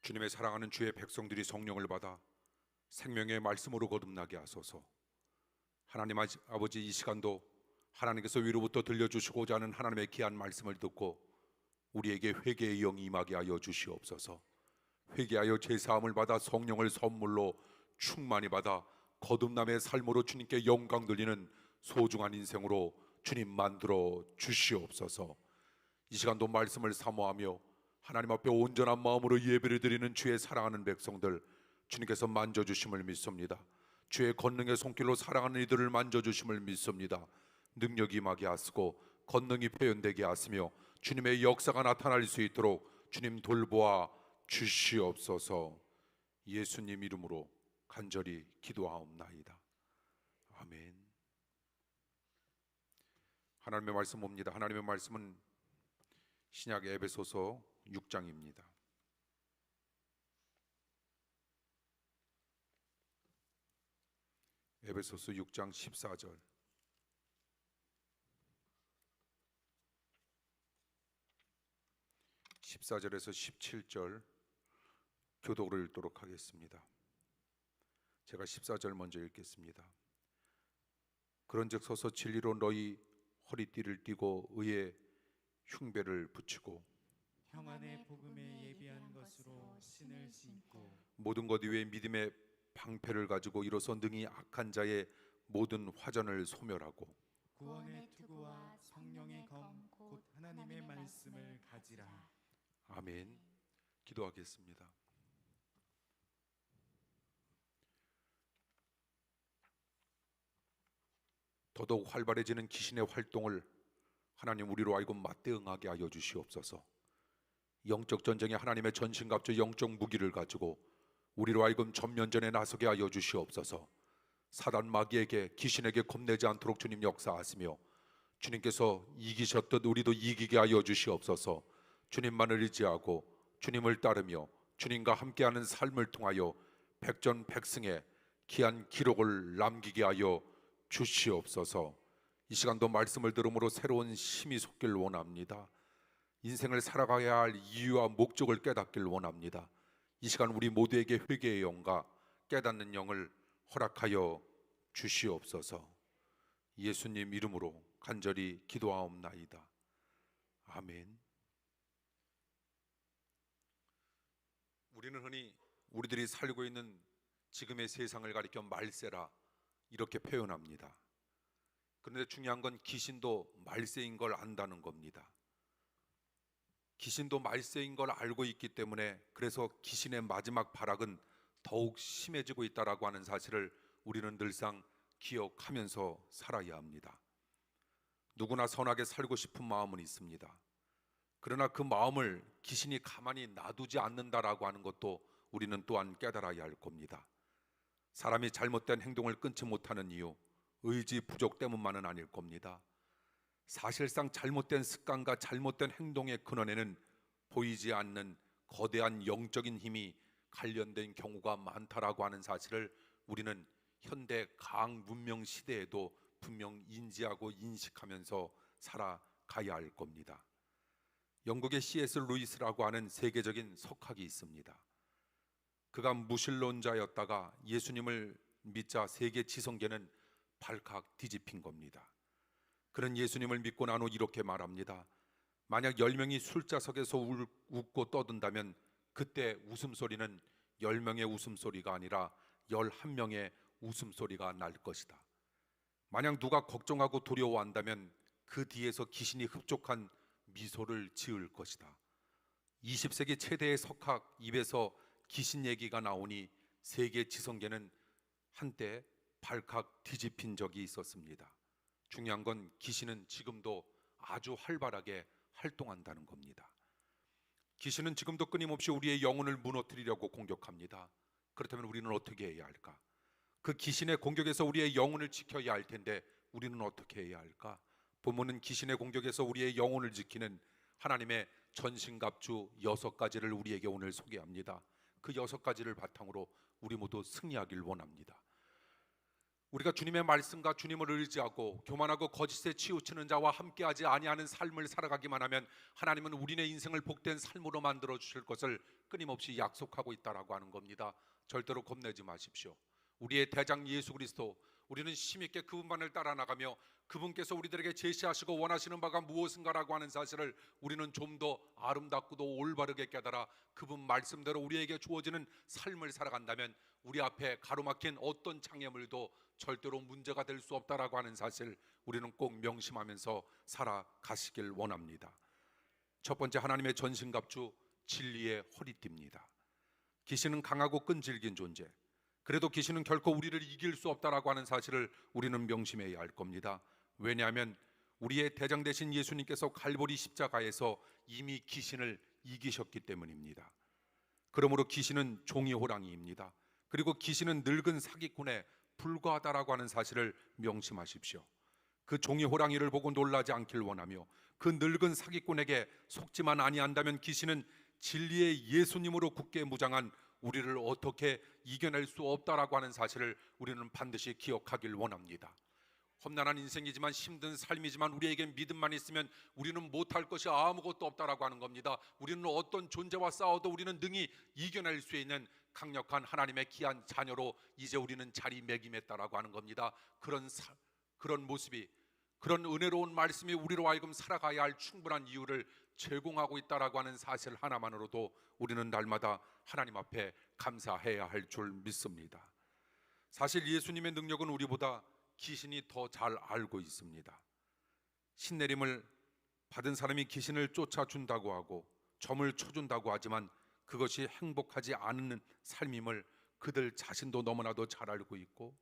주님의 사랑하는 주의 백성들이 성령을 받아 생명의 말씀으로 거듭나게 하소서. 하나님 아버지, 이 시간도 하나님께서 위로부터 들려주시고자 하는 하나님의 귀한 말씀을 듣고 우리에게 회개의 영이 임하게 하여 주시옵소서. 회개하여 제사함을 받아 성령을 선물로 충만히 받아 거듭남의 삶으로 주님께 영광 돌리는 소중한 인생으로 주님 만들어 주시옵소서. 이 시간도 말씀을 사모하며 하나님 앞에 온전한 마음으로 예배를 드리는 주의 사랑하는 백성들, 주님께서 만져주심을 믿습니다. 주의 권능의 손길로 사랑하는 이들을 만져주심을 믿습니다. 능력이 임하게 하시고 권능이 표현되게 하시며 주님의 역사가 나타날 수 있도록 주님 돌보아 주시옵소서. 예수님 이름으로 간절히 기도하옵나이다. 아멘. 하나님의 말씀 봅니다. 하나님의 말씀은 신약 에베소서 6장입니다. 에베소서 6장 14절, 14절에서 17절 교독으로 읽도록 하겠습니다. 제가 14절 먼저 읽겠습니다. 그런즉 서서 진리로 너희 허리띠를 띠고 의의 흉배를 붙이고 평안의 복음에 예비한 것으로 신을 신고 모든 것 위에 믿음의 방패를 가지고 이로써 능히 악한 자의 모든 화전을 소멸하고 구원의 투구와 성령의 검 곧 하나님의 말씀을 가지라. 아멘. 기도하겠습니다. 더더욱 활발해지는 귀신의 활동을 하나님 우리로 하여금 맞대응하게 하여 주시옵소서. 영적 전쟁에 하나님의 전신갑주 영적 무기를 가지고 우리로 하여금 전면전에 나서게 하여 주시옵소서. 사단 마귀에게 귀신에게 겁내지 않도록 주님 역사하시며 주님께서 이기셨듯 우리도 이기게 하여 주시옵소서. 주님만을 의지하고 주님을 따르며 주님과 함께하는 삶을 통하여 백전백승의 귀한 기록을 남기게 하여 주시옵소서. 이 시간도 말씀을 들음으로 새로운 힘이 솟길 원합니다. 인생을 살아가야 할 이유와 목적을 깨닫길 원합니다. 이 시간 우리 모두에게 회개의 영과 깨닫는 영을 허락하여 주시옵소서. 예수님 이름으로 간절히 기도하옵나이다. 아멘. 우리는 흔히 우리들이 살고 있는 지금의 세상을 가리켜 말세라 이렇게 표현합니다. 그런데 중요한 건 귀신도 말세인 걸 안다는 겁니다. 귀신도 말세인 걸 알고 있기 때문에 그래서 귀신의 마지막 발악은 더욱 심해지고 있다라고 하는 사실을 우리는 늘상 기억하면서 살아야 합니다. 누구나 선하게 살고 싶은 마음은 있습니다. 그러나 그 마음을 귀신이 가만히 놔두지 않는다라고 하는 것도 우리는 또한 깨달아야 할 겁니다. 사람이 잘못된 행동을 끊지 못하는 이유, 의지 부족 때문만은 아닐 겁니다. 사실상 잘못된 습관과 잘못된 행동의 근원에는 보이지 않는 거대한 영적인 힘이 관련된 경우가 많다라고 하는 사실을 우리는 현대 과학 문명 시대에도 분명 인지하고 인식하면서 살아가야 할 겁니다. 영국의 C.S. 루이스라고 하는 세계적인 석학이 있습니다. 그가 무신론자였다가 예수님을 믿자 세계 지성계는 발칵 뒤집힌 겁니다. 그는 예수님을 믿고 난 후 이렇게 말합니다. 만약 10명이 술자석에서 웃고 떠든다면 그때 웃음소리는 10명의 웃음소리가 아니라 11명의 웃음소리가 날 것이다. 만약 누가 걱정하고 두려워한다면 그 뒤에서 귀신이 흡족한 미소를 지을 것이다. 20세기 최대의 석학 입에서 귀신 얘기가 나오니 세계 지성계는 한때 발칵 뒤집힌 적이 있었습니다. 중요한 건 귀신은 지금도 아주 활발하게 활동한다는 겁니다. 귀신은 지금도 끊임없이 우리의 영혼을 무너뜨리려고 공격합니다. 그렇다면 우리는 어떻게 해야 할까? 그 귀신의 공격에서 우리의 영혼을 지켜야 할 텐데 우리는 어떻게 해야 할까? 본문은 귀신의 공격에서 우리의 영혼을 지키는 하나님의 전신갑주 6가지를 우리에게 오늘 소개합니다. 그 6가지를 바탕으로 우리 모두 승리하길 원합니다. 우리가 주님의 말씀과 주님을 의지하고 교만하고 거짓에 치우치는 자와 함께하지 아니하는 삶을 살아가기만 하면 하나님은 우리의 인생을 복된 삶으로 만들어 주실 것을 끊임없이 약속하고 있다라고 하는 겁니다. 절대로 겁내지 마십시오. 우리의 대장 예수 그리스도, 우리는 힘있게 그분만을 따라 나가며 그분께서 우리들에게 제시하시고 원하시는 바가 무엇인가라고 하는 사실을 우리는 좀 더 아름답고도 올바르게 깨달아 그분 말씀대로 우리에게 주어지는 삶을 살아간다면 우리 앞에 가로막힌 어떤 장애물도 절대로 문제가 될 수 없다라고 하는 사실 우리는 꼭 명심하면서 살아가시길 원합니다. 첫 번째, 하나님의 전신갑주 진리의 허리띠입니다. 귀신은 강하고 끈질긴 존재, 그래도 귀신은 결코 우리를 이길 수 없다라고 하는 사실을 우리는 명심해야 할 겁니다. 왜냐하면 우리의 대장 되신 예수님께서 갈보리 십자가에서 이미 귀신을 이기셨기 때문입니다. 그러므로 귀신은 종이 호랑이입니다. 그리고 귀신은 늙은 사기꾼에 불과하다라고 하는 사실을 명심하십시오. 그 종이 호랑이를 보고 놀라지 않길 원하며 그 늙은 사기꾼에게 속지만 아니한다면 귀신은 진리의 예수님으로 굳게 무장한 우리를 어떻게 이겨낼 수 없다라고 하는 사실을 우리는 반드시 기억하길 원합니다. 험난한 인생이지만 힘든 삶이지만 우리에게 믿음만 있으면 우리는 못할 것이 아무것도 없다라고 하는 겁니다. 우리는 어떤 존재와 싸워도 우리는 능히 이겨낼 수 있는 강력한 하나님의 귀한 자녀로 이제 우리는 자리매김했다라고 하는 겁니다. 그런 모습이, 그런 은혜로운 말씀이 우리로 하여금 살아가야 할 충분한 이유를 제공하고 있다라고 하는 사실 하나만으로도 우리는 날마다 하나님 앞에 감사해야 할 줄 믿습니다. 사실 예수님의 능력은 우리보다 귀신이 더 잘 알고 있습니다. 신내림을 받은 사람이 귀신을 쫓아준다고 하고 점을 쳐준다고 하지만 그것이 행복하지 않은 삶임을 그들 자신도 너무나도 잘 알고 있고,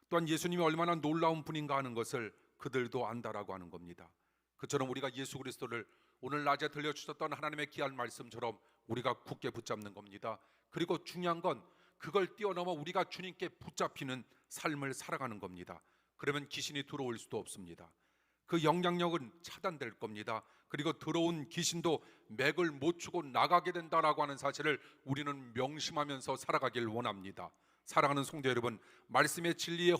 또한 예수님이 얼마나 놀라운 분인가 하는 것을 그들도 안다라고 하는 겁니다. 그처럼 우리가 예수 그리스도를 오늘 낮에 들려주셨던 하나님의 귀한 말씀처럼 우리가 굳게 붙잡는 겁니다. 그리고 중요한 건 그걸 뛰어넘어 우리가 주님께 붙잡히는 삶을 살아가는 겁니다. 그러면 귀신이 들어올 수도 없습니다. 그 영향력은 차단될 겁니다. 그리고 들어온 귀신도 맥을 못 추고 나가게 된다라고 하는 사실을 우리는 명심하면서 살아가길 원합니다. 사랑하는 성도 여러분, 말씀의 진리의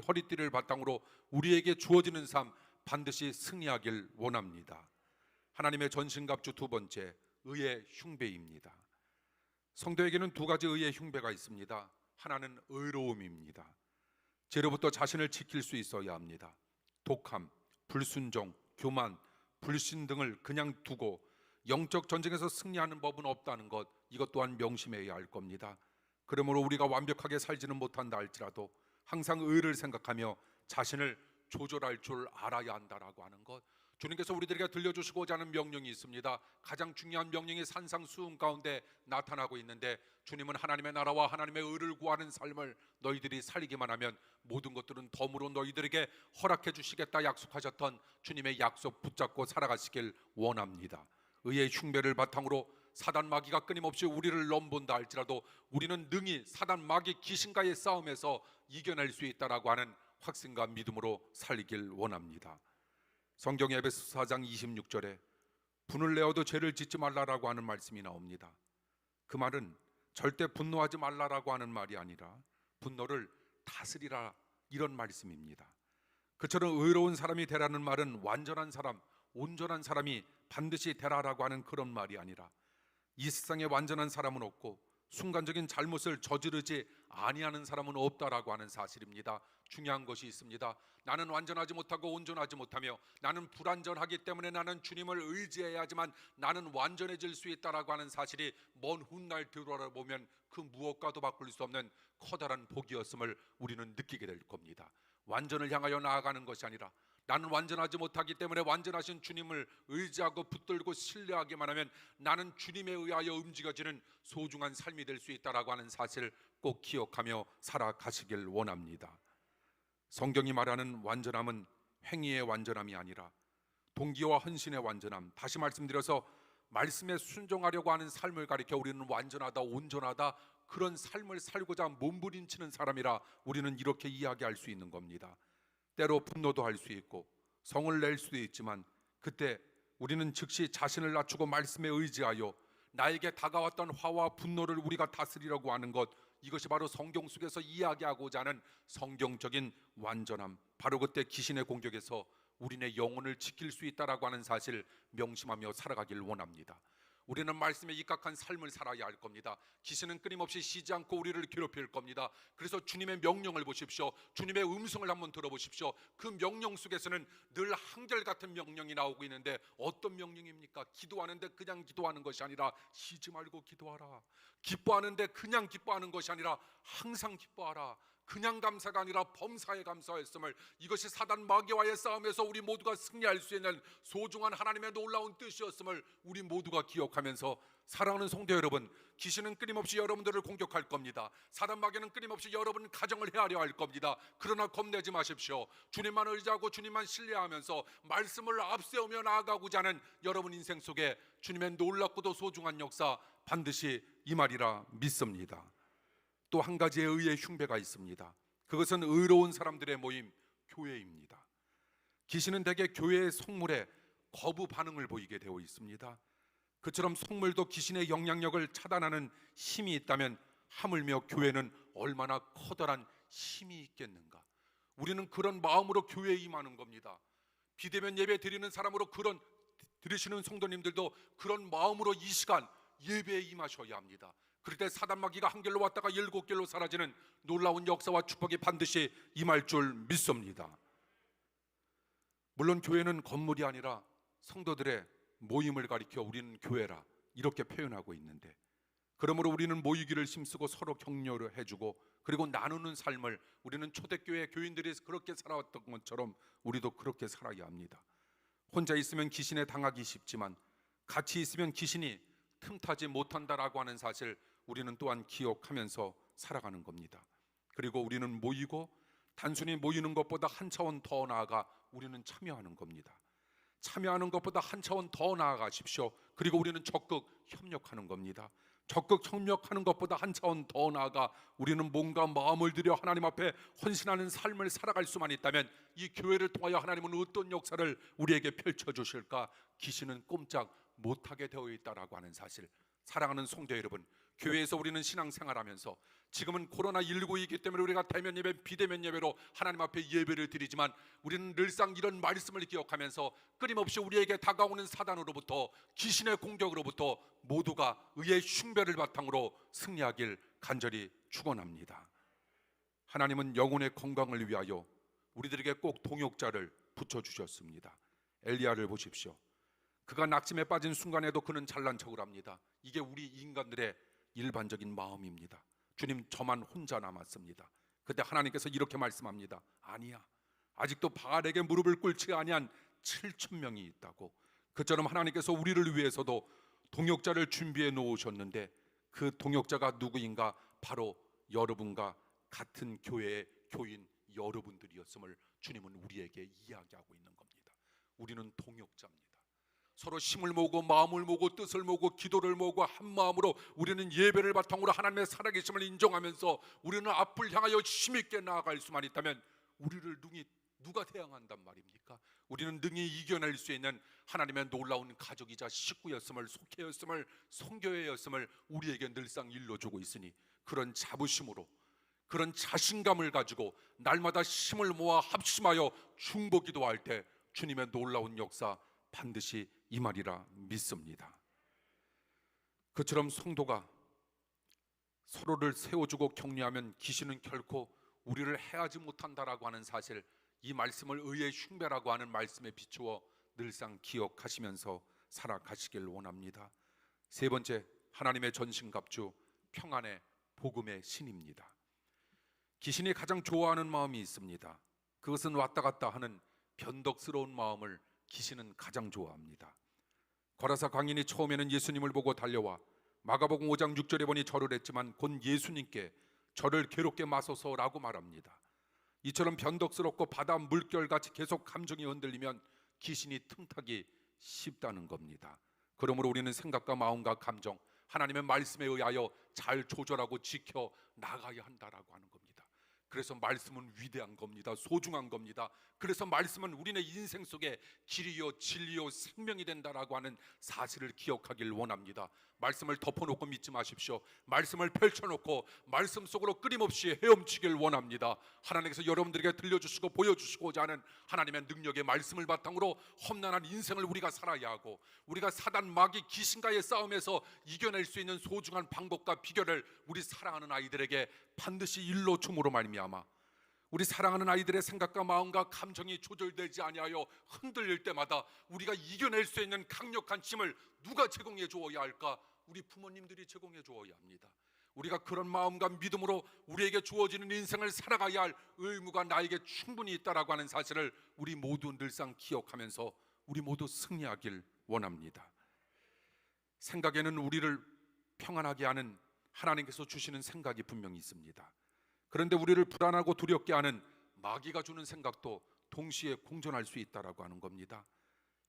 허리띠를 바탕으로 우리에게 주어지는 삶 반드시 승리하길 원합니다. 하나님의 전신갑주 두 번째, 의의 흉배입니다. 성도에게는 두 가지 의의 흉배가 있습니다. 하나는 의로움입니다. 죄로부터 자신을 지킬 수 있어야 합니다. 독함, 불순종, 교만, 불신 등을 그냥 두고 영적 전쟁에서 승리하는 법은 없다는 것, 이것 또한 명심해야 할 겁니다. 그러므로 우리가 완벽하게 살지는 못한다 할지라도 항상 의를 생각하며 자신을 조절할 줄 알아야 한다라고 하는 것, 주님께서 우리들에게 들려주시고자 하는 명령이 있습니다. 가장 중요한 명령이 산상수훈 가운데 나타나고 있는데, 주님은 하나님의 나라와 하나님의 의를 구하는 삶을 너희들이 살기만 하면 모든 것들은 덤으로 너희들에게 허락해 주시겠다 약속하셨던 주님의 약속 붙잡고 살아가시길 원합니다. 의의 흉배를 바탕으로 사단 마귀가 끊임없이 우리를 넘본다 할지라도 우리는 능히 사단 마귀 귀신과의 싸움에서 이겨낼 수 있다라고 하는 확신과 믿음으로 살길 원합니다. 성경 에베소 4장 26절에 분을 내어도 죄를 짓지 말라라고 하는 말씀이 나옵니다. 그 말은 절대 분노하지 말라라고 하는 말이 아니라 분노를 다스리라, 이런 말씀입니다. 그처럼 의로운 사람이 되라는 말은 완전한 사람, 온전한 사람이 반드시 되라라고 하는 그런 말이 아니라 이 세상에 완전한 사람은 없고 순간적인 잘못을 저지르지 아니하는 사람은 없다라고 하는 사실입니다. 중요한 것이 있습니다. 나는 완전하지 못하고 온전하지 못하며 나는 불완전하기 때문에 나는 주님을 의지해야지만 나는 완전해질 수 있다라고 하는 사실이 먼 훗날 들어보면 그 무엇과도 바꿀 수 없는 커다란 복이었음을 우리는 느끼게 될 겁니다. 완전을 향하여 나아가는 것이 아니라 나는 완전하지 못하기 때문에 완전하신 주님을 의지하고 붙들고 신뢰하기만 하면 나는 주님에 의하여 움직여지는 소중한 삶이 될 수 있다라고 하는 사실을 꼭 기억하며 살아가시길 원합니다. 성경이 말하는 완전함은 행위의 완전함이 아니라 동기와 헌신의 완전함, 다시 말씀드려서 말씀에 순종하려고 하는 삶을 가리켜 우리는 완전하다, 온전하다, 그런 삶을 살고자 몸부림치는 사람이라 우리는 이렇게 이야기할 수 있는 겁니다. 때로 분노도 할 수 있고 성을 낼 수도 있지만 그때 우리는 즉시 자신을 낮추고 말씀에 의지하여 나에게 다가왔던 화와 분노를 우리가 다스리려고 하는 것, 이것이 바로 성경 속에서 이야기하고자 하는 성경적인 완전함, 바로 그때 귀신의 공격에서 우리네 영혼을 지킬 수 있다라고 하는 사실 명심하며 살아가길 원합니다. 우리는 말씀에 입각한 삶을 살아야 할 겁니다. 귀신은 끊임없이 쉬지 않고 우리를 괴롭힐 겁니다. 그래서 주님의 명령을 보십시오. 주님의 음성을 한번 들어보십시오. 그 명령 속에서는 늘 한결같은 명령이 나오고 있는데 어떤 명령입니까? 기도하는데 그냥 기도하는 것이 아니라 쉬지 말고 기도하라. 기뻐하는데 그냥 기뻐하는 것이 아니라 항상 기뻐하라. 그냥 감사가 아니라 범사에 감사했음을, 이것이 사단 마귀와의 싸움에서 우리 모두가 승리할 수 있는 소중한 하나님의 놀라운 뜻이었음을 우리 모두가 기억하면서 사랑하는 성도 여러분, 귀신은 끊임없이 여러분들을 공격할 겁니다. 사단 마귀는 끊임없이 여러분 가정을 헤아려 할 겁니다. 그러나 겁내지 마십시오. 주님만 의지하고 주님만 신뢰하면서 말씀을 앞세우며 나아가고자 하는 여러분 인생 속에 주님의 놀랍고도 소중한 역사 반드시 임하리라 믿습니다. 또 한 가지의 의의 흉배가 있습니다. 그것은 의로운 사람들의 모임, 교회입니다. 귀신은 대개 교회의 속물에 거부 반응을 보이게 되어 있습니다. 그처럼 속물도 귀신의 영향력을 차단하는 힘이 있다면 하물며 교회는 얼마나 커다란 힘이 있겠는가. 우리는 그런 마음으로 교회에 임하는 겁니다. 비대면 예배 드리는 사람으로 들으시는 성도님들도 그런 마음으로 이 시간 예배에 임하셔야 합니다. 그럴 때 사단 마귀가 한 길로 왔다가 7길로 사라지는 놀라운 역사와 축복이 반드시 임할 줄 믿습니다. 물론 교회는 건물이 아니라 성도들의 모임을 가리켜 우리는 교회라 이렇게 표현하고 있는데, 그러므로 우리는 모이기를 힘쓰고 서로 격려를 해주고 그리고 나누는 삶을 우리는 초대교회 교인들이 그렇게 살아왔던 것처럼 우리도 그렇게 살아야 합니다. 혼자 있으면 귀신에 당하기 쉽지만 같이 있으면 귀신이 틈타지 못한다라고 하는 사실 우리는 또한 기억하면서 살아가는 겁니다. 그리고 우리는 모이고 단순히 모이는 것보다 한 차원 더 나아가 우리는 참여하는 겁니다. 참여하는 것보다 한 차원 더 나아가십시오. 그리고 우리는 적극 협력하는 겁니다. 적극 협력하는 것보다 한 차원 더 나아가 우리는 몸과 마음을 들여 하나님 앞에 헌신하는 삶을 살아갈 수만 있다면 이 교회를 통하여 하나님은 어떤 역사를 우리에게 펼쳐주실까 귀신은 꼼짝 못하게 되어 있다라고 하는 사실, 사랑하는 성도 여러분, 교회에서 우리는 신앙생활하면서 지금은 코로나19이기 때문에 우리가 대면 예배, 비대면 예배로 하나님 앞에 예배를 드리지만 우리는 늘상 이런 말씀을 기억하면서 끊임없이 우리에게 다가오는 사단으로부터 귀신의 공격으로부터 모두가 의의 흉배를 바탕으로 승리하길 간절히 축원합니다. 하나님은 영혼의 건강을 위하여 우리들에게 꼭 동역자를 붙여주셨습니다. 엘리야를 보십시오. 그가 낙심에 빠진 순간에도 그는 잘난 척을 합니다. 이게 우리 인간들의 일반적인 마음입니다. 주님, 저만 혼자 남았습니다. 그때 하나님께서 이렇게 말씀합니다. 아니야, 아직도 바알에게 무릎을 꿇지 아니한 7,000명이 있다고. 그처럼 하나님께서 우리를 위해서도 동역자를 준비해 놓으셨는데 그 동역자가 누구인가? 바로 여러분과 같은 교회의 교인 여러분들이었음을 주님은 우리에게 이야기하고 있는 겁니다. 우리는 동역자입니다. 서로 힘을 모으고 마음을 모으고 뜻을 모으고 기도를 모으고 한 마음으로 우리는 예배를 바탕으로 하나님의 살아계심을 인정하면서 우리는 앞을 향하여 힘있게 나아갈 수만 있다면 우리를 능히 누가 대항한단 말입니까? 우리는 능히 이겨낼 수 있는 하나님의 놀라운 가족이자 식구였음을, 속회였음을, 성교회였음을 우리에게 늘상 일러주고 있으니 그런 자부심으로, 그런 자신감을 가지고 날마다 힘을 모아 합심하여 중보 기도할 때 주님의 놀라운 역사 반드시 임하리라 믿습니다. 그처럼 성도가 서로를 세워주고 격려하면 귀신은 결코 우리를 해하지 못한다라고 하는 사실, 이 말씀을 의의 흉배라고 하는 말씀에 비추어 늘상 기억하시면서 살아가시길 원합니다. 세 번째, 하나님의 전신갑주, 평안의 복음의 신입니다. 귀신이 가장 좋아하는 마음이 있습니다. 그것은 왔다 갔다 하는 변덕스러운 마음을 귀신은 가장 좋아합니다. 거라사 광인이 처음에는 예수님을 보고 달려와 마가복음 5장 6절에 보니 절을 했지만 곧 예수님께 저를 괴롭게 마소서라고 말합니다. 이처럼 변덕스럽고 바다 물결같이 계속 감정이 흔들리면 귀신이 틈타기 쉽다는 겁니다. 그러므로 우리는 생각과 마음과 감정, 하나님의 말씀에 의하여 잘 조절하고 지켜 나가야 한다라고 하는 겁니다. 그래서 말씀은 위대한 겁니다. 소중한 겁니다. 그래서 말씀은 우리네 인생 속에 길이요 진리요 생명이 된다라고 하는 사실을 기억하길 원합니다. 말씀을 덮어놓고 믿지 마십시오. 말씀을 펼쳐놓고 말씀 속으로 끊임없이 헤엄치길 원합니다. 하나님께서 여러분들에게 들려주시고 보여주시고자 하는 하나님의 능력의 말씀을 바탕으로 험난한 인생을 우리가 살아야 하고, 우리가 사단 마귀 귀신과의 싸움에서 이겨낼 수 있는 소중한 방법과 비결을 우리 사랑하는 아이들에게 반드시 일러 줌으로 말미암아 우리 사랑하는 아이들의 생각과 마음과 감정이 조절되지 아니하여 흔들릴 때마다 우리가 이겨낼 수 있는 강력한 힘을 누가 제공해 주어야 할까? 우리 부모님들이 제공해 주어야 합니다. 우리가 그런 마음과 믿음으로 우리에게 주어지는 인생을 살아가야 할 의무가 나에게 충분히 있다라고 하는 사실을 우리 모두 늘상 기억하면서 우리 모두 승리하길 원합니다. 생각에는 우리를 평안하게 하는 하나님께서 주시는 생각이 분명히 있습니다. 그런데 우리를 불안하고 두렵게 하는 마귀가 주는 생각도 동시에 공존할 수 있다라고 하는 겁니다.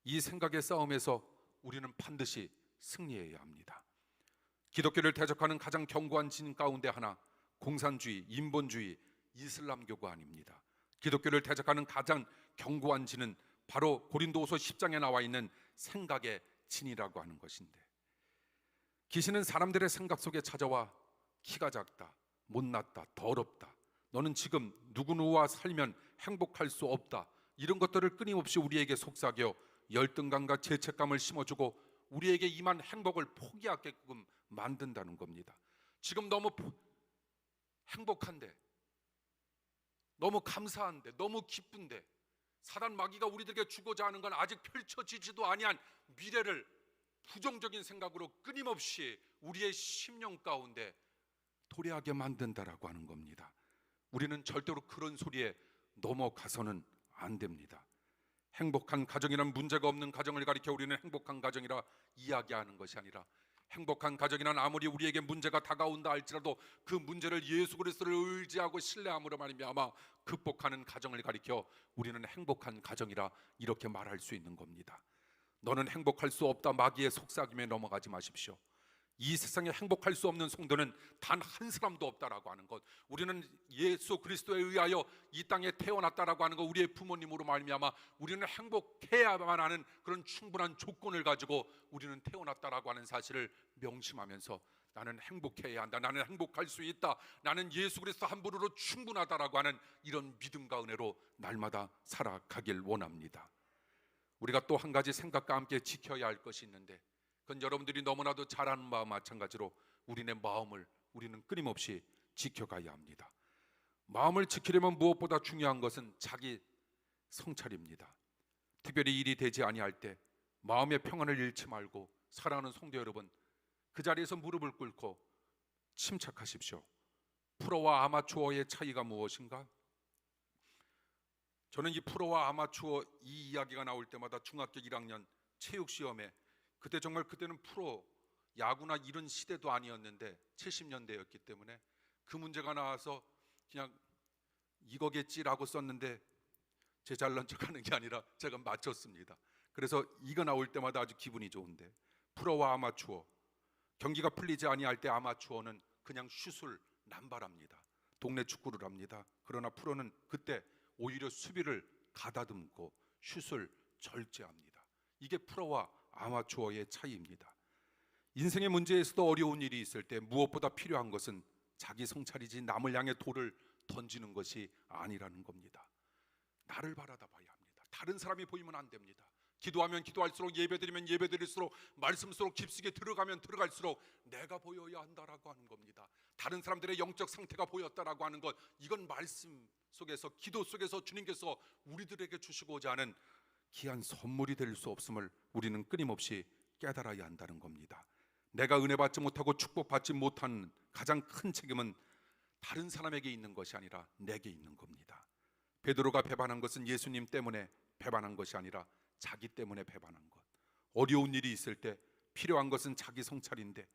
이 생각의 싸움에서 우리는 반드시 승리해야 합니다. 기독교를 대적하는 가장 견고한 진 가운데 하나, 공산주의, 인본주의, 이슬람교가 아닙니다. 기독교를 대적하는 가장 견고한 진은 바로 고린도후서 10장에 나와 있는 생각의 진이라고 하는 것인데, 귀신은 사람들의 생각 속에 찾아와 키가 작다, 못났다, 더럽다, 너는 지금 누구누구와 살면 행복할 수 없다, 이런 것들을 끊임없이 우리에게 속삭여 열등감과 죄책감을 심어주고 우리에게 임한 행복을 포기하게끔 만든다는 겁니다. 지금 너무 행복한데, 너무 감사한데, 너무 기쁜데, 사단 마귀가 우리들에게 주고자 하는 건 아직 펼쳐지지도 아니한 미래를 부정적인 생각으로 끊임없이 우리의 심령 가운데 도래하게 만든다라고 하는 겁니다. 우리는 절대로 그런 소리에 넘어가서는 안 됩니다. 행복한 가정이란 문제가 없는 가정을 가리켜 우리는 행복한 가정이라 이야기하는 것이 아니라, 행복한 가정이란 아무리 우리에게 문제가 다가온다 할지라도 그 문제를 예수 그리스도를 의지하고 신뢰함으로 말미암아 극복하는 가정을 가리켜 우리는 행복한 가정이라 이렇게 말할 수 있는 겁니다. 너는 행복할 수 없다 마귀의 속삭임에 넘어가지 마십시오. 이 세상에 행복할 수 없는 성도는 단 한 사람도 없다라고 하는 것, 우리는 예수 그리스도에 의하여 이 땅에 태어났다라고 하는 것, 우리의 부모님으로 말미암아 우리는 행복해야만 하는 그런 충분한 조건을 가지고 우리는 태어났다라고 하는 사실을 명심하면서 나는 행복해야 한다, 나는 행복할 수 있다, 나는 예수 그리스도 한 분으로 충분하다라고 하는 이런 믿음과 은혜로 날마다 살아가길 원합니다. 우리가 또 한 가지 생각과 함께 지켜야 할 것이 있는데, 그건 여러분들이 너무나도 잘 아는 바와 마찬가지로 우리네 마음을 우리는 끊임없이 지켜가야 합니다. 마음을 지키려면 무엇보다 중요한 것은 자기 성찰입니다. 특별히 일이 되지 아니할 때 마음의 평안을 잃지 말고 사랑하는 성도 여러분, 그 자리에서 무릎을 꿇고 침착하십시오. 프로와 아마추어의 차이가 무엇인가? 저는 이 프로와 아마추어 이 이야기가 나올 때마다 중학교 1학년 체육시험에, 그때는 프로 야구나 이런 시대도 아니었는데 70년대였기 때문에 그 문제가 나와서 그냥 이거겠지라고 썼는데 제 잘난 척하는 게 아니라 제가 맞췄습니다. 그래서 이거 나올 때마다 아주 기분이 좋은데, 프로와 아마추어, 경기가 풀리지 아니할 때 아마추어는 그냥 슛을 남발합니다. 동네 축구를 합니다. 그러나 프로는 그때 오히려 수비를 가다듬고 슛을 절제합니다. 이게 프로와 아마추어의 차이입니다. 인생의 문제에서도 어려운 일이 있을 때 무엇보다 필요한 것은 자기 성찰이지 남을 향해 돌을 던지는 것이 아니라는 겁니다. 나를 바라다 봐야 합니다. 다른 사람이 보이면 안 됩니다. 기도하면 기도할수록, 예배드리면 예배드릴수록, 말씀 속으로 깊숙이 들어가면 들어갈수록 내가 보여야 한다라고 하는 겁니다. 다른 사람들의 영적 상태가 보였다라고 하는 것, 이건 말씀 속에서, 기도 속에서 주님께서 우리들에게 주시고자 하는 귀한 선물이 될 수 없음을 우리는 끊임없이 깨달아야 한다는 겁니다. 내가 은혜 받지 못하고 축복받지 못한 가장 큰 책임은 다른 사람에게 있는 것이 아니라 내게 있는 겁니다. 베드로가 배반한 것은 예수님 때문에 배반한 것이 아니라 자기 때문에 배반한 것. 어려운 일이 있을 때 필요한 것은 자기 성찰인데,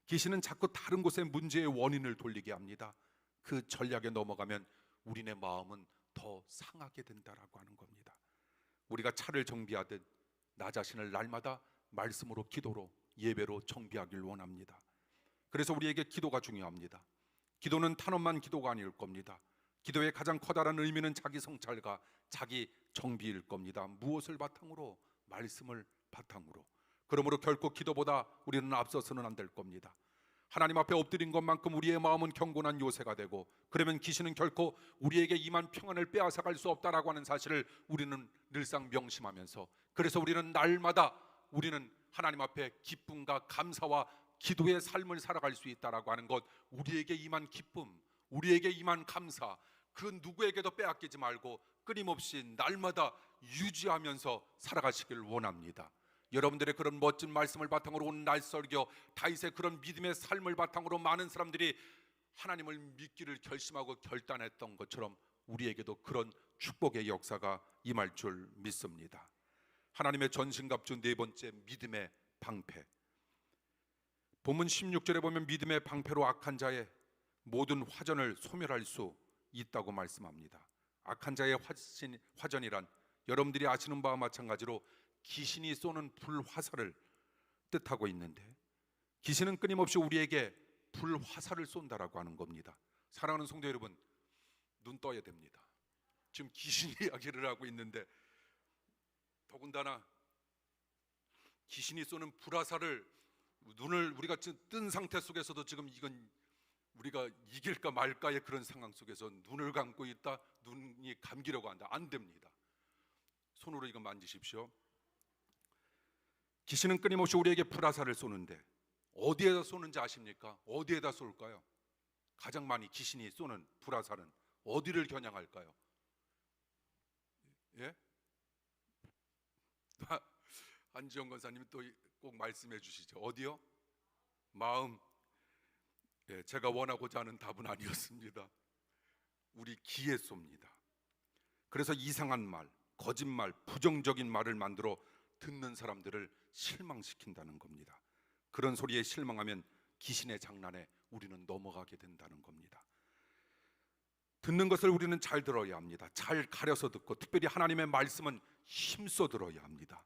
귀신은 자꾸 다른 곳에 문제의 원인을 돌리게 합니다. 그 전략에 넘어가면 우리네 마음은 더 상하게 된다라고 하는 겁니다. 우리가 차를 정비하듯 나 자신을 날마다 말씀으로, 기도로, 예배로 정비하길 원합니다. 그래서 우리에게 기도가 중요합니다. 기도는 탄원만 기도가 아닐 겁니다. 기도의 가장 커다란 의미는 자기 성찰과 자기 정비일 겁니다. 무엇을 바탕으로? 말씀을 바탕으로. 그러므로 결코 기도보다 우리는 앞서서는 안 될 겁니다. 하나님 앞에 엎드린 것만큼 우리의 마음은 경건한 요새가 되고, 그러면 귀신은 결코 우리에게 임한 평안을 빼앗아갈 수 없다라고 하는 사실을 우리는 늘상 명심하면서, 그래서 우리는 날마다 우리는 하나님 앞에 기쁨과 감사와 기도의 삶을 살아갈 수 있다라고 하는 것, 우리에게 임한 기쁨, 우리에게 임한 감사, 그 누구에게도 빼앗기지 말고 끊임없이 날마다 유지하면서 살아가시길 원합니다. 여러분들의 그런 멋진 말씀을 바탕으로 오늘 날 설교, 다윗의 그런 믿음의 삶을 바탕으로 많은 사람들이 하나님을 믿기를 결심하고 결단했던 것처럼 우리에게도 그런 축복의 역사가 임할 줄 믿습니다. 하나님의 전신갑주 네 번째, 믿음의 방패. 본문 16절에 보면 믿음의 방패로 악한 자의 모든 화전을 소멸할 수 있다고 말씀합니다. 악한 자의 화전이란 여러분들이 아시는 바와 마찬가지로 귀신이 쏘는 불화살을 뜻하고 있는데, 귀신은 끊임없이 우리에게 불화살을 쏜다라고 하는 겁니다. 사랑하는 성도 여러분, 눈 떠야 됩니다. 지금 귀신 이야기를 하고 있는데, 더군다나 귀신이 쏘는 불화살을 눈을 우리가 뜬 상태 속에서도 지금 이건 우리가 이길까 말까의 그런 상황 속에서 눈을 감고 있다, 눈이 감기려고 한다. 안 됩니다. 손으로 이거 만지십시오. 귀신은 끊임없이 우리에게 불화살을 쏘는데 어디에다 쏘는지 아십니까? 어디에다 쏠까요? 가장 많이 귀신이 쏘는 불화살은 어디를 겨냥할까요? 예? 안지영 권사님이 또 꼭 말씀해 주시죠. 어디요? 마음. 예, 제가 원하고자 하는 답은 아니었습니다. 우리 귀에 쏩니다. 그래서 이상한 말, 거짓말, 부정적인 말을 만들어 듣는 사람들을 실망시킨다는 겁니다. 그런 소리에 실망하면 귀신의 장난에 우리는 넘어가게 된다는 겁니다. 듣는 것을 우리는 잘 들어야 합니다. 잘 가려서 듣고, 특별히 하나님의 말씀은 힘써 들어야 합니다.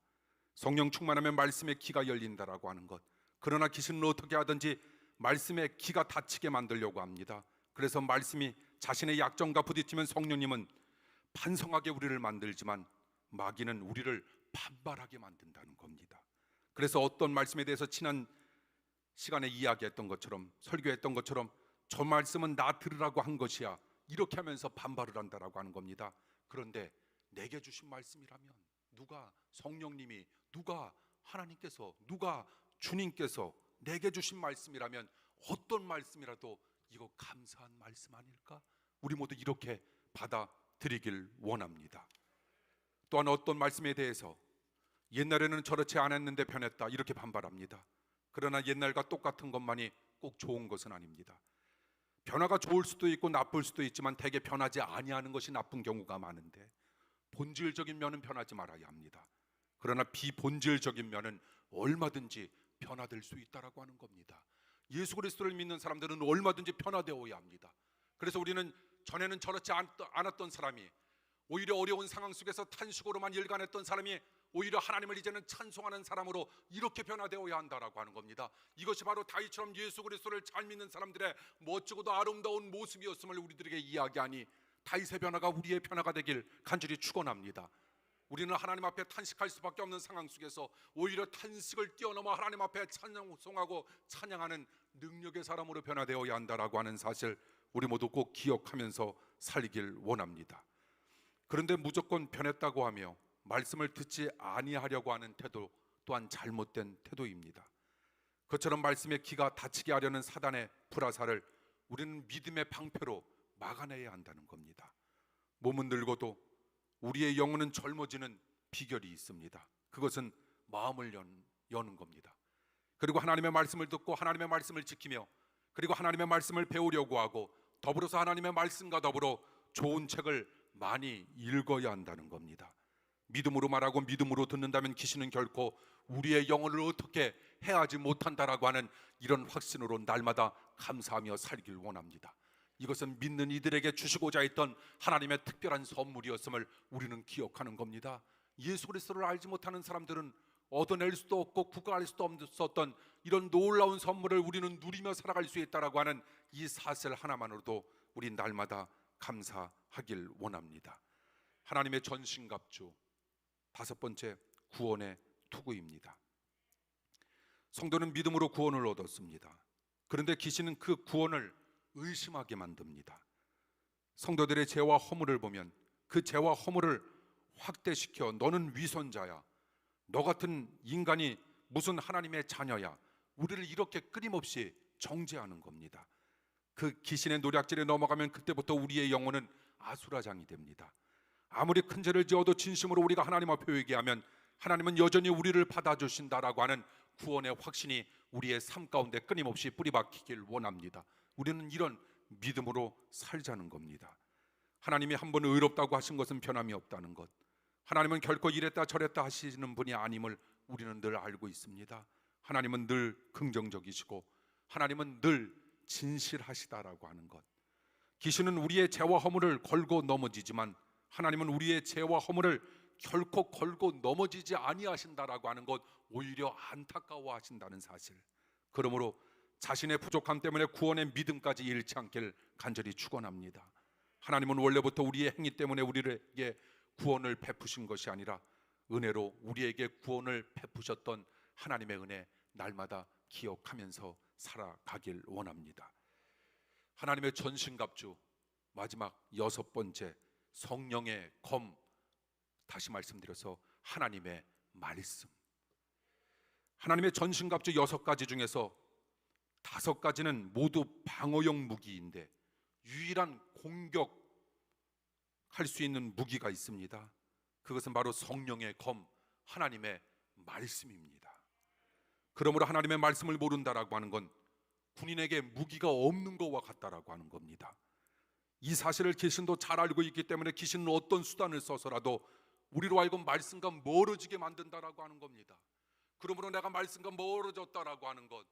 성령 충만하면 말씀의 귀가 열린다라고 하는 것. 그러나 귀신은 어떻게 하든지 말씀의 귀가 닫히게 만들려고 합니다. 그래서 말씀이 자신의 약점과 부딪히면 성령님은 반성하게 우리를 만들지만 마귀는 우리를 반발하게 만든다는 겁니다. 그래서 어떤 말씀에 대해서 지난 시간에 이야기했던 것처럼, 설교했던 것처럼, 저 말씀은 나 들으라고 한 것이야, 이렇게 하면서 반발을 한다라고 하는 겁니다. 그런데 내게 주신 말씀이라면, 누가 성령님이, 누가 하나님께서, 누가 주님께서 내게 주신 말씀이라면 어떤 말씀이라도 이거 감사한 말씀 아닐까? 우리 모두 이렇게 받아들이길 원합니다. 또한 어떤 말씀에 대해서 옛날에는 저렇지 않았는데 변했다, 이렇게 반발합니다. 그러나 옛날과 똑같은 것만이 꼭 좋은 것은 아닙니다. 변화가 좋을 수도 있고 나쁠 수도 있지만 대개 변하지 아니하는 것이 나쁜 경우가 많은데, 본질적인 면은 변하지 말아야 합니다. 그러나 비본질적인 면은 얼마든지 변화될 수 있다라고 하는 겁니다. 예수 그리스도를 믿는 사람들은 얼마든지 변화되어야 합니다. 그래서 우리는 전에는 저렇지 않았던 사람이, 오히려 어려운 상황 속에서 탄식으로만 일관했던 사람이 오히려 하나님을 이제는 찬송하는 사람으로 이렇게 변화되어야 한다라고 하는 겁니다. 이것이 바로 다윗처럼 예수 그리스도를 잘 믿는 사람들의 멋지고도 아름다운 모습이었음을 우리들에게 이야기하니, 다윗의 변화가 우리의 변화가 되길 간절히 축원합니다. 우리는 하나님 앞에 탄식할 수밖에 없는 상황 속에서 오히려 탄식을 뛰어넘어 하나님 앞에 찬송하고 찬양하는 능력의 사람으로 변화되어야 한다라고 하는 사실, 우리 모두 꼭 기억하면서 살길 원합니다. 그런데 무조건 변했다고 하며 말씀을 듣지 아니하려고 하는 태도 또한 잘못된 태도입니다. 그처럼 말씀의 귀가 닫히게 하려는 사단의 불화살을 우리는 믿음의 방패로 막아내야 한다는 겁니다. 몸은 늙어도 우리의 영혼은 젊어지는 비결이 있습니다. 그것은 마음을 여는 겁니다. 그리고 하나님의 말씀을 듣고 하나님의 말씀을 지키며, 그리고 하나님의 말씀을 배우려고 하고, 더불어서 하나님의 말씀과 더불어 좋은 책을 많이 읽어야 한다는 겁니다. 믿음으로 말하고 믿음으로 듣는다면 귀신은 결코 우리의 영혼을 어떻게 해하지 못한다라고 하는 이런 확신으로 날마다 감사하며 살길 원합니다. 이것은 믿는 이들에게 주시고자 했던 하나님의 특별한 선물이었음을 우리는 기억하는 겁니다. 예수 그리스도를 알지 못하는 사람들은 얻어낼 수도 없고 구가할 수도 없었던 이런 놀라운 선물을 우리는 누리며 살아갈 수 있다라고 하는 이 사실 하나만으로도 우리 날마다 감사하길 원합니다. 하나님의 전신갑주, 다섯 번째, 구원의 투구입니다. 성도는 믿음으로 구원을 얻었습니다. 그런데 귀신은 그 구원을 의심하게 만듭니다. 성도들의 죄와 허물을 보면 그 죄와 허물을 확대시켜 너는 위선자야, 너 같은 인간이 무슨 하나님의 자녀야, 우리를 이렇게 끊임없이 정죄하는 겁니다. 그 귀신의 노략질에 넘어가면 그때부터 우리의 영혼은 아수라장이 됩니다. 아무리 큰 죄를 지어도 진심으로 우리가 하나님 앞에 회개하면 하나님은 여전히 우리를 받아주신다라고 하는 구원의 확신이 우리의 삶 가운데 끊임없이 뿌리박히길 원합니다. 우리는 이런 믿음으로 살자는 겁니다. 하나님이 한번 의롭다고 하신 것은 변함이 없다는 것, 하나님은 결코 이랬다 저랬다 하시는 분이 아님을 우리는 늘 알고 있습니다. 하나님은 늘 긍정적이시고 하나님은 늘 진실하시다라고 하는 것, 귀신은 우리의 죄와 허물을 걸고 넘어지지만 하나님은 우리의 죄와 허물을 결코 걸고 넘어지지 아니하신다라고 하는 것, 오히려 안타까워하신다는 사실, 그러므로 자신의 부족함 때문에 구원의 믿음까지 잃지 않길 간절히 축원합니다. 하나님은 원래부터 우리의 행위 때문에 우리에게 구원을 베푸신 것이 아니라 은혜로 우리에게 구원을 베푸셨던 하나님의 은혜 날마다 기억하면서 살아가길 원합니다. 하나님의 전신갑주 마지막 6번째, 성령의 검, 다시 말씀드려서 하나님의 말씀. 하나님의 전신갑주 6가지 중에서 5가지는 모두 방어용 무기인데 유일한 공격할 수 있는 무기가 있습니다. 그것은 바로 성령의 검, 하나님의 말씀입니다. 그러므로 하나님의 말씀을 모른다라고 하는 건 군인에게 무기가 없는 것과 같다라고 하는 겁니다. 이 사실을 귀신도 잘 알고 있기 때문에 귀신은 어떤 수단을 써서라도 우리로 하여금 말씀과 멀어지게 만든다라고 하는 겁니다. 그러므로 내가 말씀과 멀어졌다라고 하는 것,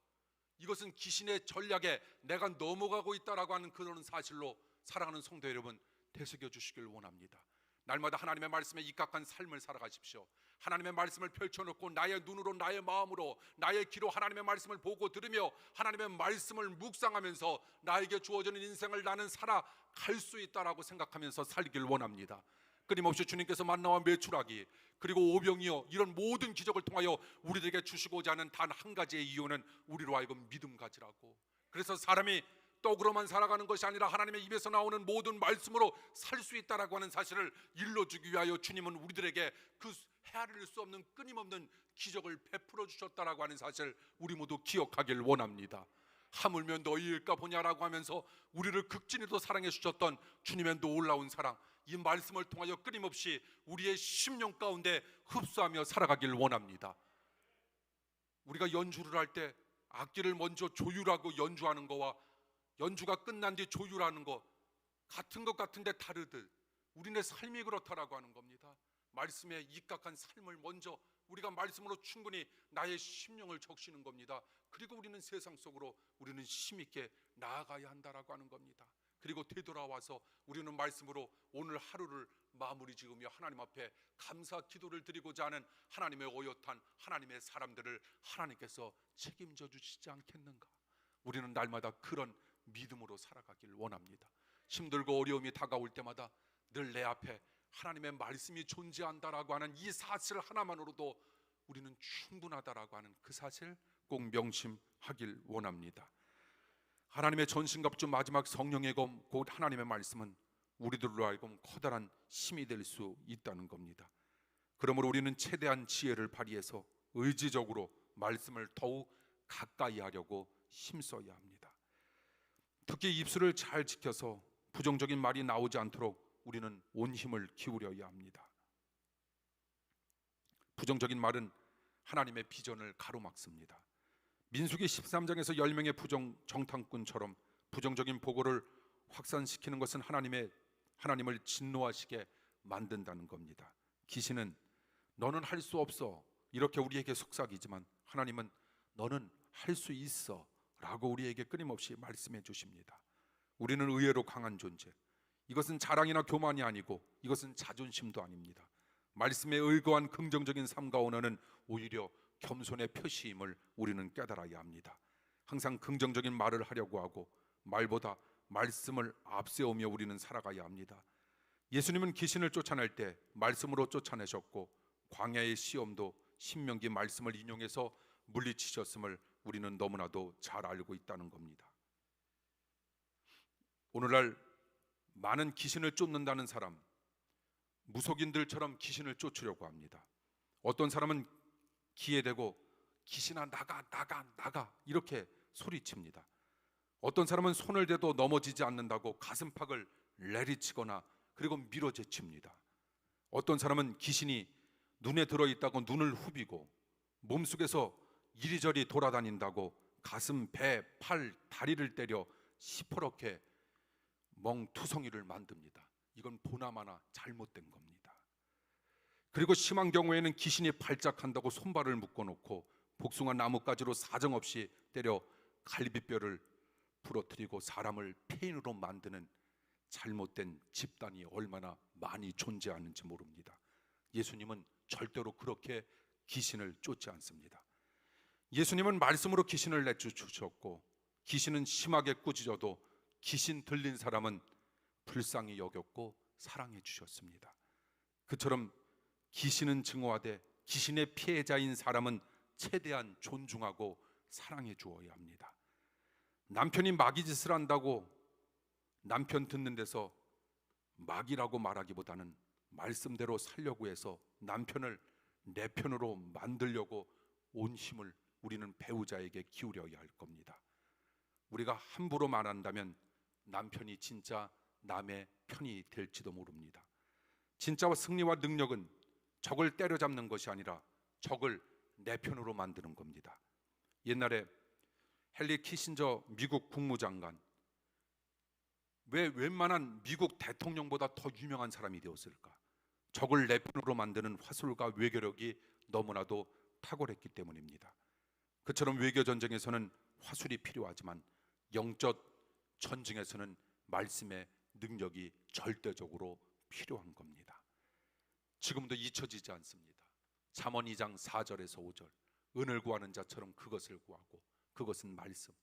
이것은 귀신의 전략에 내가 넘어가고 있다라고 하는 그런 사실로 사랑하는 성도 여러분, 되새겨 주시길 원합니다. 날마다 하나님의 말씀에 입각한 삶을 살아가십시오. 하나님의 말씀을 펼쳐놓고 나의 눈으로, 나의 마음으로, 나의 귀로 하나님의 말씀을 보고 들으며 하나님의 말씀을 묵상하면서 나에게 주어지는 인생을 나는 살아갈 수 있다라고 생각하면서 살길 원합니다. 끊임없이 주님께서 만나와 매출하기, 그리고 오병이어, 이런 모든 기적을 통하여 우리들에게 주시고자 하는 단 한 가지의 이유는 우리로 하여금 믿음 가지라고. 그래서 사람이 떡으로만 살아가는 것이 아니라 하나님의 입에서 나오는 모든 말씀으로 살 수 있다라고 하는 사실을 일러주기 위하여 주님은 우리들에게 그 헤아릴 수 없는 끊임없는 기적을 베풀어 주셨다라고 하는 사실, 우리 모두 기억하길 원합니다. 하물며 너희일까 보냐라고 하면서 우리를 극진히도 사랑해 주셨던 주님의 놀라운 사랑, 이 말씀을 통하여 끊임없이 우리의 심령 가운데 흡수하며 살아가길 원합니다. 우리가 연주를 할 때 악기를 먼저 조율하고 연주하는 거와 연주가 끝난 뒤 조율하는 거 같은 것 같은데 다르듯 우리네 삶이 그렇다라고 하는 겁니다. 말씀에 입각한 삶을 먼저 우리가 말씀으로 충분히 나의 심령을 적시는 겁니다. 그리고 우리는 세상 속으로 우리는 힘있게 나아가야 한다라고 하는 겁니다. 그리고 되돌아와서 우리는 말씀으로 오늘 하루를 마무리 지으며 하나님 앞에 감사 기도를 드리고자 하는 하나님의 어엿한 하나님의 사람들을 하나님께서 책임져 주시지 않겠는가? 우리는 날마다 그런 믿음으로 살아가길 원합니다. 힘들고 어려움이 다가올 때마다 늘 내 앞에 하나님의 말씀이 존재한다라고 하는 이 사실 하나만으로도 우리는 충분하다라고 하는 그 사실 꼭 명심하길 원합니다. 하나님의 전신갑주 마지막 성령의 검, 곧 하나님의 말씀은 우리들로 하여금 커다란 힘이 될 수 있다는 겁니다. 그러므로 우리는 최대한 지혜를 발휘해서 의지적으로 말씀을 더욱 가까이 하려고 힘써야 합니다. 특히 입술을 잘 지켜서 부정적인 말이 나오지 않도록 우리는 온 힘을 기울여야 합니다. 부정적인 말은 하나님의 비전을 가로막습니다. 민수기 13장에서 10명의 정탐꾼처럼 부정적인 보고를 확산시키는 것은 하나님을 진노하시게 만든다는 겁니다. 귀신은 너는 할 수 없어 이렇게 우리에게 속삭이지만 하나님은 너는 할 수 있어 라고 우리에게 끊임없이 말씀해 주십니다. 우리는 의외로 강한 존재, 이것은 자랑이나 교만이 아니고 이것은 자존심도 아닙니다. 말씀에 의거한 긍정적인 삶과 언어는 오히려 겸손의 표시임을 우리는 깨달아야 합니다. 항상 긍정적인 말을 하려고 하고 말보다 말씀을 앞세우며 우리는 살아가야 합니다. 예수님은 귀신을 쫓아낼 때 말씀으로 쫓아내셨고 광야의 시험도 신명기 말씀을 인용해서 물리치셨음을 우리는 너무나도 잘 알고 있다는 겁니다. 오늘날 많은 귀신을 쫓는다는 사람, 무속인들처럼 귀신을 쫓으려고 합니다. 어떤 사람은 귀에 대고 귀신아 나가 이렇게 소리칩니다. 어떤 사람은 손을 대도 넘어지지 않는다고 가슴팍을 내리치거나 그리고 밀어제칩니다. 어떤 사람은 귀신이 눈에 들어있다고 눈을 후비고 몸속에서 이리저리 돌아다닌다고 가슴, 배, 팔, 다리를 때려 시퍼렇게 멍투성이를 만듭니다. 이건 보나마나 잘못된 겁니다. 그리고 심한 경우에는 귀신이 발작한다고 손발을 묶어놓고 복숭아 나뭇가지로 사정없이 때려 갈비뼈를 부러뜨리고 사람을 폐인으로 만드는 잘못된 집단이 얼마나 많이 존재하는지 모릅니다. 예수님은 절대로 그렇게 귀신을 쫓지 않습니다. 예수님은 말씀으로 귀신을 내쫓으셨고 귀신은 심하게 꾸짖어도 귀신 들린 사람은 불쌍히 여겼고 사랑해 주셨습니다. 그처럼 귀신은 증오하되 귀신의 피해자인 사람은 최대한 존중하고 사랑해 주어야 합니다. 남편이 마귀짓을 한다고 남편 듣는 데서 마귀라고 말하기보다는 말씀대로 살려고 해서 남편을 내 편으로 만들려고 온 힘을 우리는 배우자에게 기울여야 할 겁니다. 우리가 함부로 말한다면 남편이 진짜 남의 편이 될지도 모릅니다. 진짜 승리와 능력은 적을 때려잡는 것이 아니라 적을 내 편으로 만드는 겁니다. 옛날에 헨리 키신저 미국 국무장관, 왜 웬만한 미국 대통령보다 더 유명한 사람이 되었을까? 적을 내 편으로 만드는 화술과 외교력이 너무나도 탁월했기 때문입니다. 그처럼 외교 전쟁에서는 화술이 필요하지만 영적 전쟁에서는 말씀의 능력이 절대적으로 필요한 겁니다. 지금도 잊혀지지 않습니다. 잠언 2장 4절에서 5절, 은을 구하는 자처럼 그것을 구하고 그것은 말씀,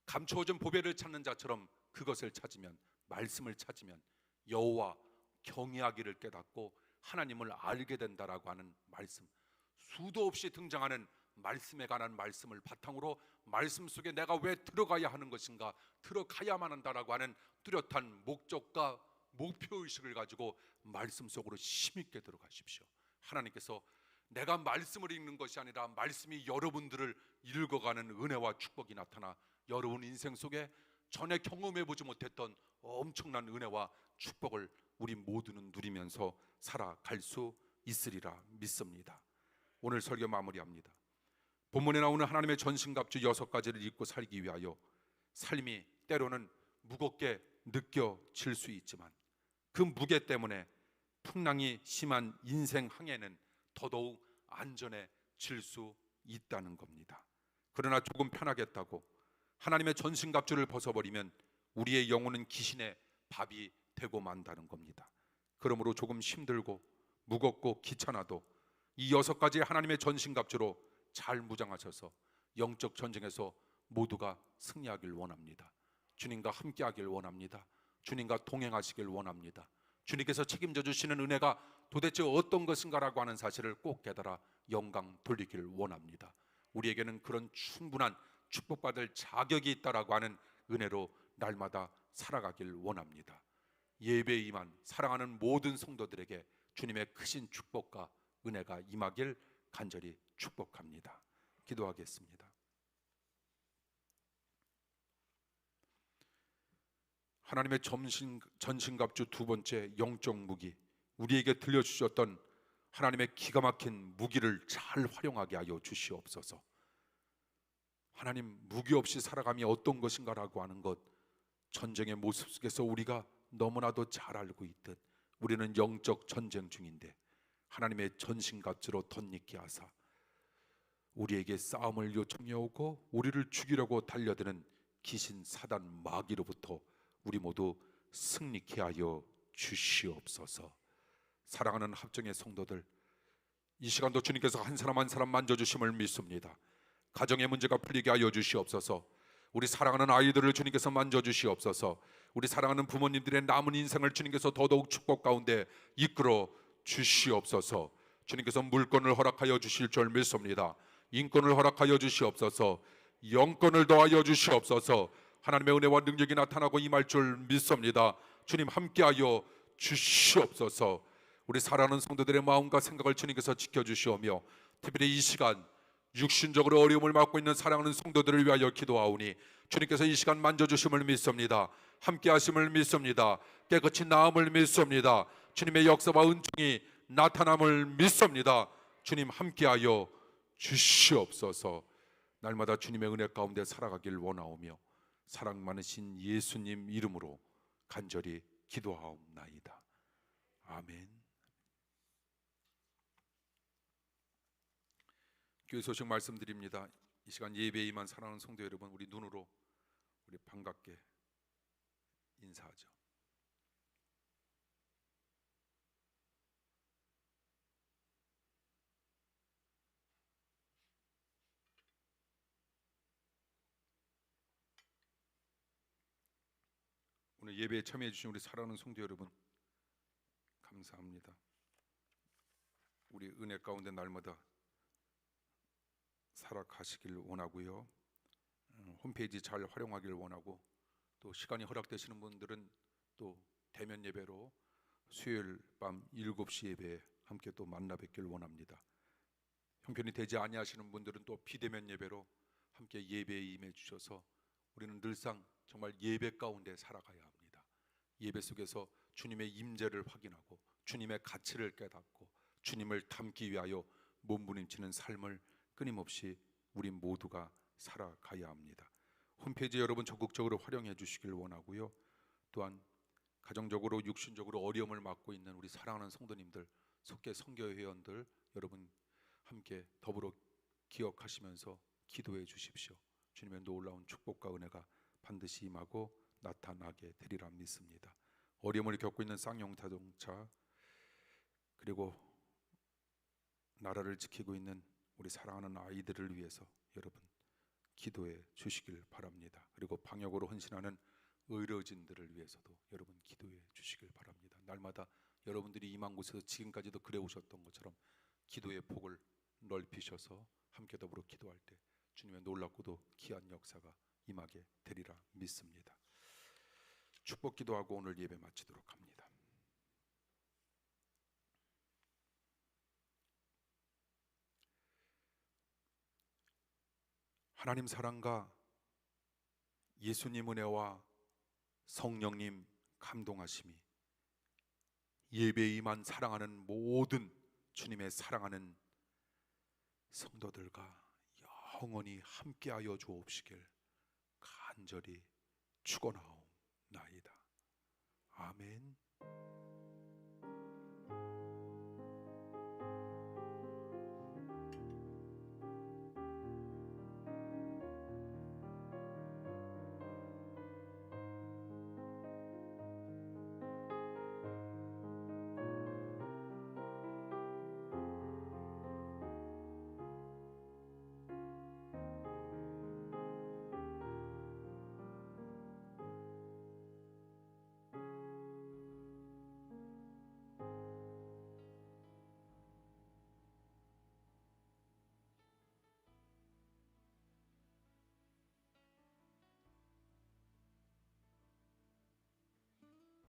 감추어진 보배를 찾는 자처럼 그것을 찾으면, 말씀을 찾으면 여호와 경외하기를 깨닫고 하나님을 알게 된다라고 하는 말씀, 수도 없이 등장하는 말씀에 관한 말씀을 바탕으로 말씀 속에 내가 왜 들어가야 하는 것인가, 들어가야만 한다라고 하는 뚜렷한 목적과 목표의식을 가지고 말씀 속으로 힘있게 들어가십시오. 하나님께서 내가 말씀을 읽는 것이 아니라 말씀이 여러분들을 읽어가는 은혜와 축복이 나타나 여러분 인생 속에 전에 경험해보지 못했던 엄청난 은혜와 축복을 우리 모두는 누리면서 살아갈 수 있으리라 믿습니다. 오늘 설교 마무리합니다. 본문에 나오는 하나님의 전신갑주 6가지를 입고 살기 위하여 삶이 때로는 무겁게 느껴질 수 있지만 그 무게 때문에 풍랑이 심한 인생 항해는 더더욱 안전해질 수 있다는 겁니다. 그러나 조금 편하겠다고 하나님의 전신갑주를 벗어버리면 우리의 영혼은 귀신의 밥이 되고 만다는 겁니다. 그러므로 조금 힘들고 무겁고 귀찮아도 이 6가지 하나님의 전신갑주로 잘 무장하셔서 영적 전쟁에서 모두가 승리하길 원합니다. 주님과 함께하길 원합니다. 주님과 동행하시길 원합니다. 주님께서 책임져 주시는 은혜가 도대체 어떤 것인가라고 하는 사실을 꼭 깨달아 영광 돌리길 원합니다. 우리에게는 그런 충분한 축복받을 자격이 있다라고 하는 은혜로 날마다 살아가길 원합니다. 예배에 임한 사랑하는 모든 성도들에게 주님의 크신 축복과 은혜가 임하길 간절히 축복합니다. 기도하겠습니다. 하나님의 전신갑주 두 번째 영적 무기, 우리에게 들려주셨던 하나님의 기가 막힌 무기를 잘 활용하게 하여 주시옵소서. 하나님, 무기 없이 살아감이 어떤 것인가라고 하는 것, 전쟁의 모습 속에서 우리가 너무나도 잘 알고 있듯 우리는 영적 전쟁 중인데 하나님의 전신갑주로 덧입게 하사 우리에게 싸움을 요청해 오고 우리를 죽이려고 달려드는 귀신 사단 마귀로부터 우리 모두 승리케 하여 주시옵소서. 사랑하는 합정의 성도들, 이 시간도 주님께서 한 사람 한 사람 만져주심을 믿습니다. 가정의 문제가 풀리게 하여 주시옵소서. 우리 사랑하는 아이들을 주님께서 만져주시옵소서. 우리 사랑하는 부모님들의 남은 인생을 주님께서 더더욱 축복 가운데 이끌어 주시옵소서. 주님께서 물건을 허락하여 주실 줄 믿습니다. 인권을 허락하여 주시옵소서. 영권을 더하여 주시옵소서. 하나님의 은혜와 능력이 나타나고 임할 줄 믿습니다. 주님 함께하여 주시옵소서. 우리 사랑하는 성도들의 마음과 생각을 주님께서 지켜주시오며 특별히 이 시간 육신적으로 어려움을 받고 있는 사랑하는 성도들을 위하여 기도하오니 주님께서 이 시간 만져주심을 믿습니다. 함께하심을 믿습니다. 깨끗이 나음을 믿습니다. 주님의 역사와 은총이 나타남을 믿습니다. 주님 함께하여 주시옵소서. 날마다 주님의 은혜 가운데 살아가길 원하오며 사랑 많으신 예수님 이름으로 간절히 기도하옵나이다. 아멘. 교회 소식 말씀드립니다. 이 시간 예배에 임한 사랑하는 성도 여러분, 우리 눈으로 우리 반갑게 인사하죠. 오늘 예배에 참여해 주신 우리 사랑하는 성도 여러분 감사합니다. 우리 은혜 가운데 날마다 살아가시길 원하고요. 홈페이지 잘 활용하길 원하고 또 시간이 허락되시는 분들은 또 대면 예배로 수요일 밤 7시 예배에 함께 또 만나 뵙길 원합니다. 형편이 되지 아니하시는 분들은 또 비대면 예배로 함께 예배에 임해 주셔서 우리는 늘상 정말 예배 가운데 살아가야 합니다. 예배 속에서 주님의 임재를 확인하고 주님의 가치를 깨닫고 주님을 닮기 위하여 몸부림치는 삶을 끊임없이 우리 모두가 살아가야 합니다. 홈페이지 여러분 적극적으로 활용해 주시길 원하고요. 또한 가정적으로 육신적으로 어려움을 맡고 있는 우리 사랑하는 성도님들, 속계 선교 회원들 여러분 함께 더불어 기억하시면서 기도해 주십시오. 주님의 놀라운 축복과 은혜가 반드시 임하고 나타나게 되리라 믿습니다. 어려움을 겪고 있는 쌍용 자동차 그리고 나라를 지키고 있는 우리 사랑하는 아이들을 위해서 여러분 기도해 주시길 바랍니다. 그리고 방역으로 헌신하는 의료진들을 위해서도 여러분 기도해 주시길 바랍니다. 날마다 여러분들이 임한 곳에서 지금까지도 그래 오셨던 것처럼 기도의 폭을 넓히셔서 함께 더불어 기도할 때 주님의 놀랍고도 귀한 역사가 임하게 되리라 믿습니다. 축복 기도하고 오늘 예배 마치도록 합니다. 하나님 사랑과 예수님 은혜와 성령님 감동하심이 예배에 임한 사랑하는 모든 주님의 사랑하는 성도들과 영원히 함께하여 주옵시길 간절히 축원하옵나이다. 아멘.